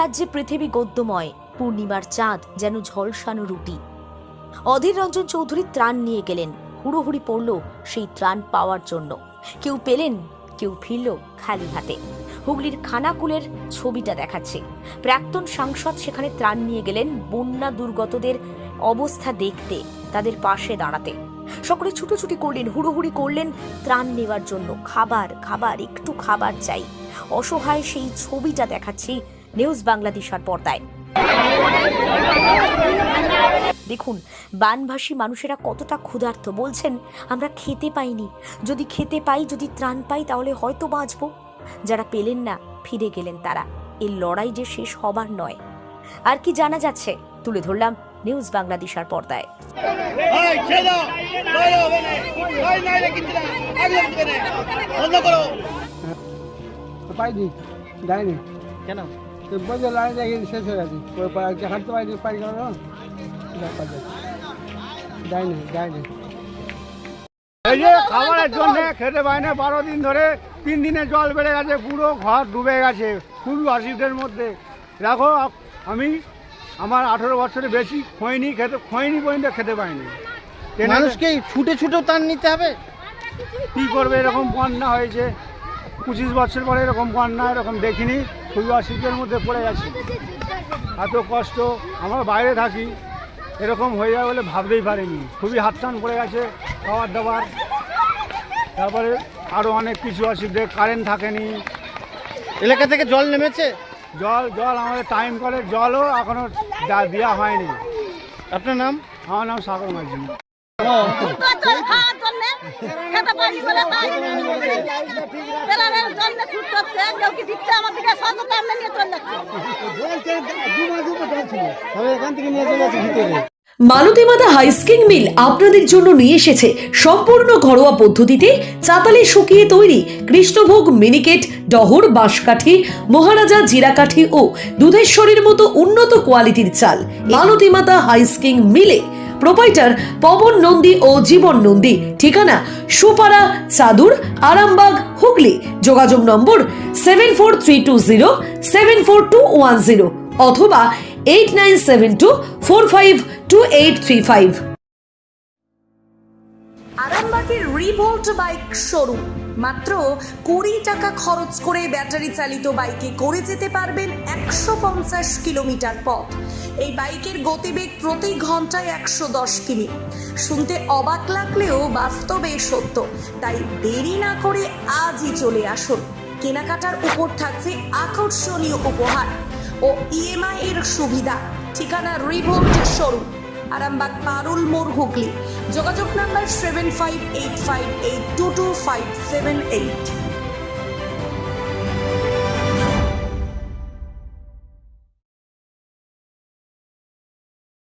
রাজ্যে পৃথিবী গদ্যময়, পূর্ণিমার চাঁদ যেন ঝলসানো রুটি। অধীর রঞ্জন চৌধুরী ত্রাণ নিয়ে গেলেন, হুড়োহুড়ি পড়ল সেই ত্রাণ পাওয়ার জন্য। কেউ পেলেন, কেউ ফিরল খালি হাতে। হুগলির খানাকুলের ছবিটা দেখাচ্ছে। প্রাক্তন সাংসদ সেখানে ত্রাণ নিয়ে গেলেন বন্যা দুর্গতদের অবস্থা দেখতে, তাদের পাশে দাঁড়াতে। সকলে ছুটোছুটি করলেন, হুড়োহুড়ি করলেন ত্রাণ নেওয়ার জন্য। খাবার খাবার, একটু খাবার চাই। অসহায় সেই ছবিটা দেখাচ্ছি নিউজ বাংলাদেশের পর্দায়। দেখুন বানভাসী মানুষেরা কতটা ক্ষুধার্ত। বলছেন আমরা খেতে পাইনি, যদি খেতে পাই, যদি ত্রাণ পাই তাহলে হয়তো বাঁচবো। যারা পেলেন না ফিরে গেলেন তারা। এই লড়াই যে শেষ হবার নয়। আর কি জানা যাচ্ছে তুলে ধরলাম নিউজ বাংলাদেশের পর্দায়। যায়নি কেন? বলছে লড়াই দেখি শেষ হয়ে গেছে, হাঁটতে পারিনি, পারি কেন যায়নি। এই যে খাবারের জন্য খেতে পাই না, 12 দিন ধরে 3 দিনে জল বেড়ে গেছে, পুরো ঘর ডুবে গেছে, খুবই অসুবিধার মধ্যে। দেখো আমার 18 বছরের বেশি খৈনি পর্যন্ত খেতে পাইনি। মানুষকে ছুটে ছুটেও ত্রাণ নিতে হবে। কী করবে, এরকম বন্যা হয়েছে 25 বছর পরে, এরকম বন্যা এরকম দেখিনি। খুবই অসুবিধার মধ্যে পড়ে গেছি, এত কষ্ট। আমরা বাইরে থাকি, এরকম হয়ে যাবে বলে ভাবতেই পারিনি। খুবই হাতটান পড়ে গেছে, খাবার দাবার, তারপরে আরও অনেক কিছু অসুবিধে। কারেন্ট থাকেনি, এলাকা থেকে জল নেমেছে। জল আমাদের টাইম করে জলও এখনও দেওয়া হয়নি। আপনার নাম? আমার নাম সাগর মাঝি। মালতী মাতা হাইস্কিং মিল আপনাদের জন্য নিয়ে এসেছে সম্পূর্ণ ঘরোয়া পদ্ধতিতে চাতালে শুকিয়ে তৈরি কৃষ্ণভোগ মিনিকেট, ডহর, বাঁশকাঠি, মহারাজা জিরাকাঠি ও দুধেশ্বরীর মতো উন্নত কোয়ালিটির চাল। মালতী মাতা হাইস্কিং মিলে প্রোপাইটার পবন নন্দী ও জীবন নন্দী। ঠিকানা সুপারা, চাদুর, আরামবাগ, হুগলি। যোগাযোগ নম্বর 7432074210 অথবা 8972452835। আরামবাগের রিভোল্ট বাইক শোরুম। মাত্র 20 টাকা খরচ করে ব্যাটারি চালিত বাইকে করে যেতে পারবেন 150 কিলোমিটার পথ। এই বাইকের গতিবেগ প্রতি ঘন্টায় 110 কিমি। শুনতে অবাক লাগলেও বাস্তবে সত্য। তাই দেরি না করে আজই চলে আসুন। কেনাকাটার উপর থাকছে আকর্ষণীয় উপহার ও ইএমআই এর সুবিধা। ঠিকানা রিভোল্ট শোরুম, আরামবাগ, পারুল মোড়, হুগলি। যোগাযোগ নাম্বার 7585822578।